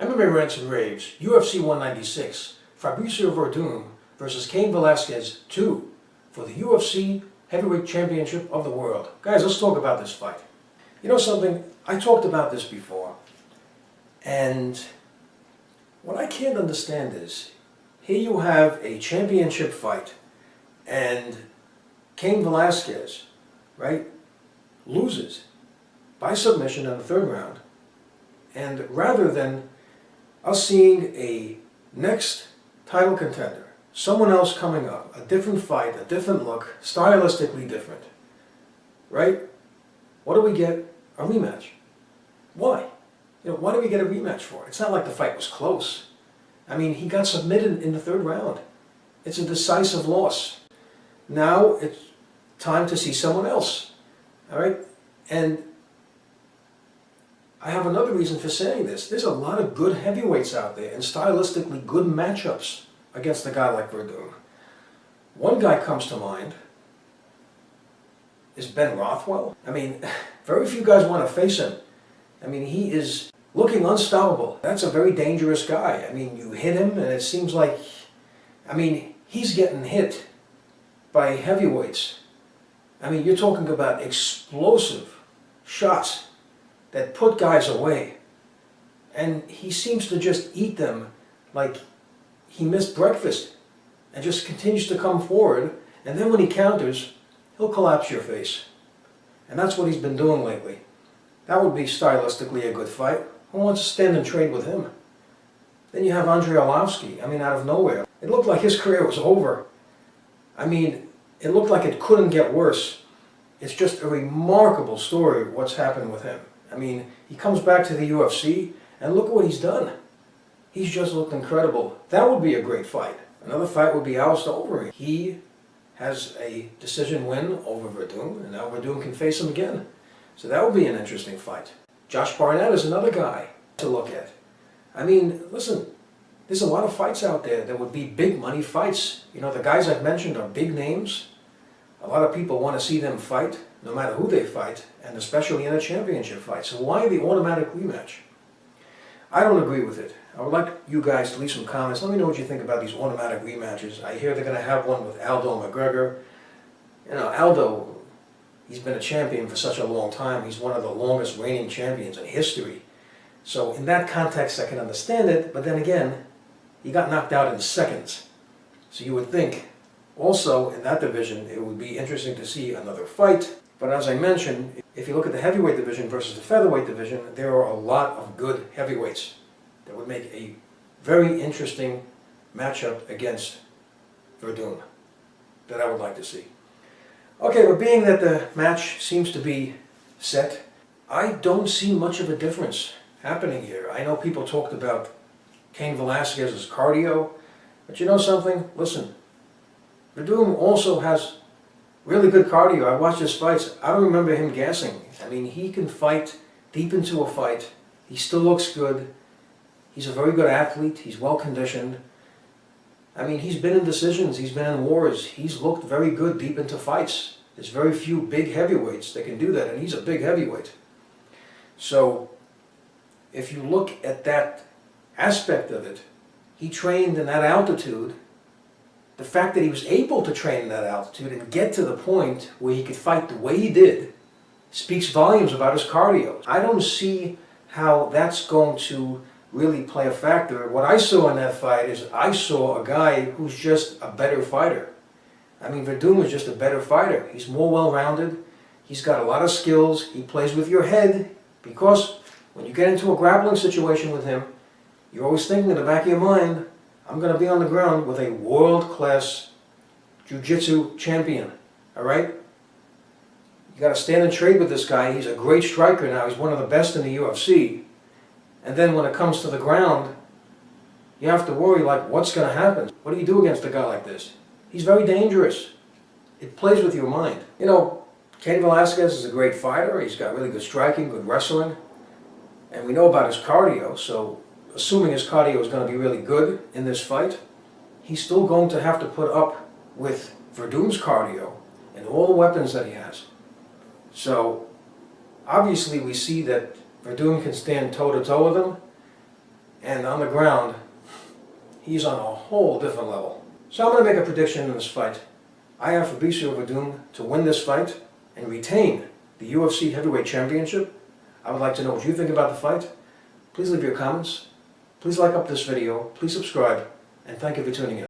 MMA Rants and Raves, UFC 196, Fabricio Werdum versus Cain Velasquez 2 for the UFC Heavyweight Championship of the World. Guys, let's talk about this fight. You know something? I talked about this before, and what I can't understand is, here you have a championship fight, and Cain Velasquez, right, loses by submission in the third round, and rather than us seeing a next title contender, someone else coming up, a different fight, a different look, stylistically different, right? What do we get? A rematch. Why? Why do we get a rematch for? It's not like the fight was close. I mean, he got submitted in the third round. It's a decisive loss. Now it's time to see someone else, all right? And I have another reason for saying this. There's a lot of good heavyweights out there and stylistically good matchups against a guy like Werdum. One guy comes to mind is Ben Rothwell. I mean, very few guys want to face him. I mean, he is looking unstoppable. That's a very dangerous guy. I mean, you hit him and it seems like, I mean, he's getting hit by heavyweights. I mean, you're talking about explosive shots that put guys away. And he seems to just eat them like he missed breakfast and just continues to come forward. And then when he counters, he'll collapse your face. And that's what he's been doing lately. That would be stylistically a good fight. Who wants to stand and trade with him? Then you have Andrei Arlovski. I mean, out of nowhere. It looked like his career was over. I mean, it looked like it couldn't get worse. It's just a remarkable story of what's happened with him. I mean, he comes back to the UFC, and look at what he's done. He's just looked incredible. That would be a great fight. Another fight would be Alistair Overeem. He has a decision win over Werdum, and now Werdum can face him again. So that would be an interesting fight. Josh Barnett is another guy to look at. I mean, listen, there's a lot of fights out there that would be big money fights. You know, the guys I've mentioned are big names. A lot of people want to see them fight, no matter who they fight, and especially in a championship fight. So why the automatic rematch? I don't agree with it. I would like you guys to leave some comments. Let me know what you think about these automatic rematches. I hear they're going to have one with Aldo McGregor. You know, Aldo, he's been a champion for such a long time. He's one of the longest reigning champions in history. So in that context, I can understand it. But then again, he got knocked out in seconds. So you would think, also in that division, it would be interesting to see another fight. But as I mentioned, if you look at the heavyweight division versus the featherweight division, there are a lot of good heavyweights that would make a very interesting matchup against Werdum that I would like to see. Okay, but being that the match seems to be set, I don't see much of a difference happening here. I know people talked about Cain Velasquez's cardio, but you know something? Listen, Werdum also has really good cardio. I watched his fights. I don't remember him gassing. I mean, he can fight deep into a fight. He still looks good. He's a very good athlete. He's well conditioned. I mean, he's been in decisions. He's been in wars. He's looked very good deep into fights. There's very few big heavyweights that can do that, and he's a big heavyweight. So, if you look at that aspect of it, he trained in that altitude. The fact that he was able to train in that altitude and get to the point where he could fight the way he did speaks volumes about his cardio. I don't see how that's going to really play a factor. What I saw in that fight is I saw a guy who's just a better fighter. I mean, Werdum is just a better fighter. He's more well-rounded. He's got a lot of skills. He plays with your head because when you get into a grappling situation with him, you're always thinking in the back of your mind, I'm going to be on the ground with a world-class jiu-jitsu champion, all right? You got to stand and trade with this guy. He's a great striker now. He's one of the best in the UFC. And then when it comes to the ground, you have to worry, like, what's going to happen? What do you do against a guy like this? He's very dangerous. It plays with your mind. You know, Cain Velasquez is a great fighter. He's got really good striking, good wrestling. And we know about his cardio, so assuming his cardio is going to be really good in this fight, he's still going to have to put up with Werdum's cardio and all the weapons that he has. So, obviously we see that Werdum can stand toe-to-toe with him, And on the ground, he's on a whole different level. So I'm going to make a prediction in this fight. I have Fabricio Werdum to win this fight and retain the UFC Heavyweight Championship. I would like to know what you think about the fight. Please leave your comments. Please like up this video. Please subscribe. And thank you for tuning in.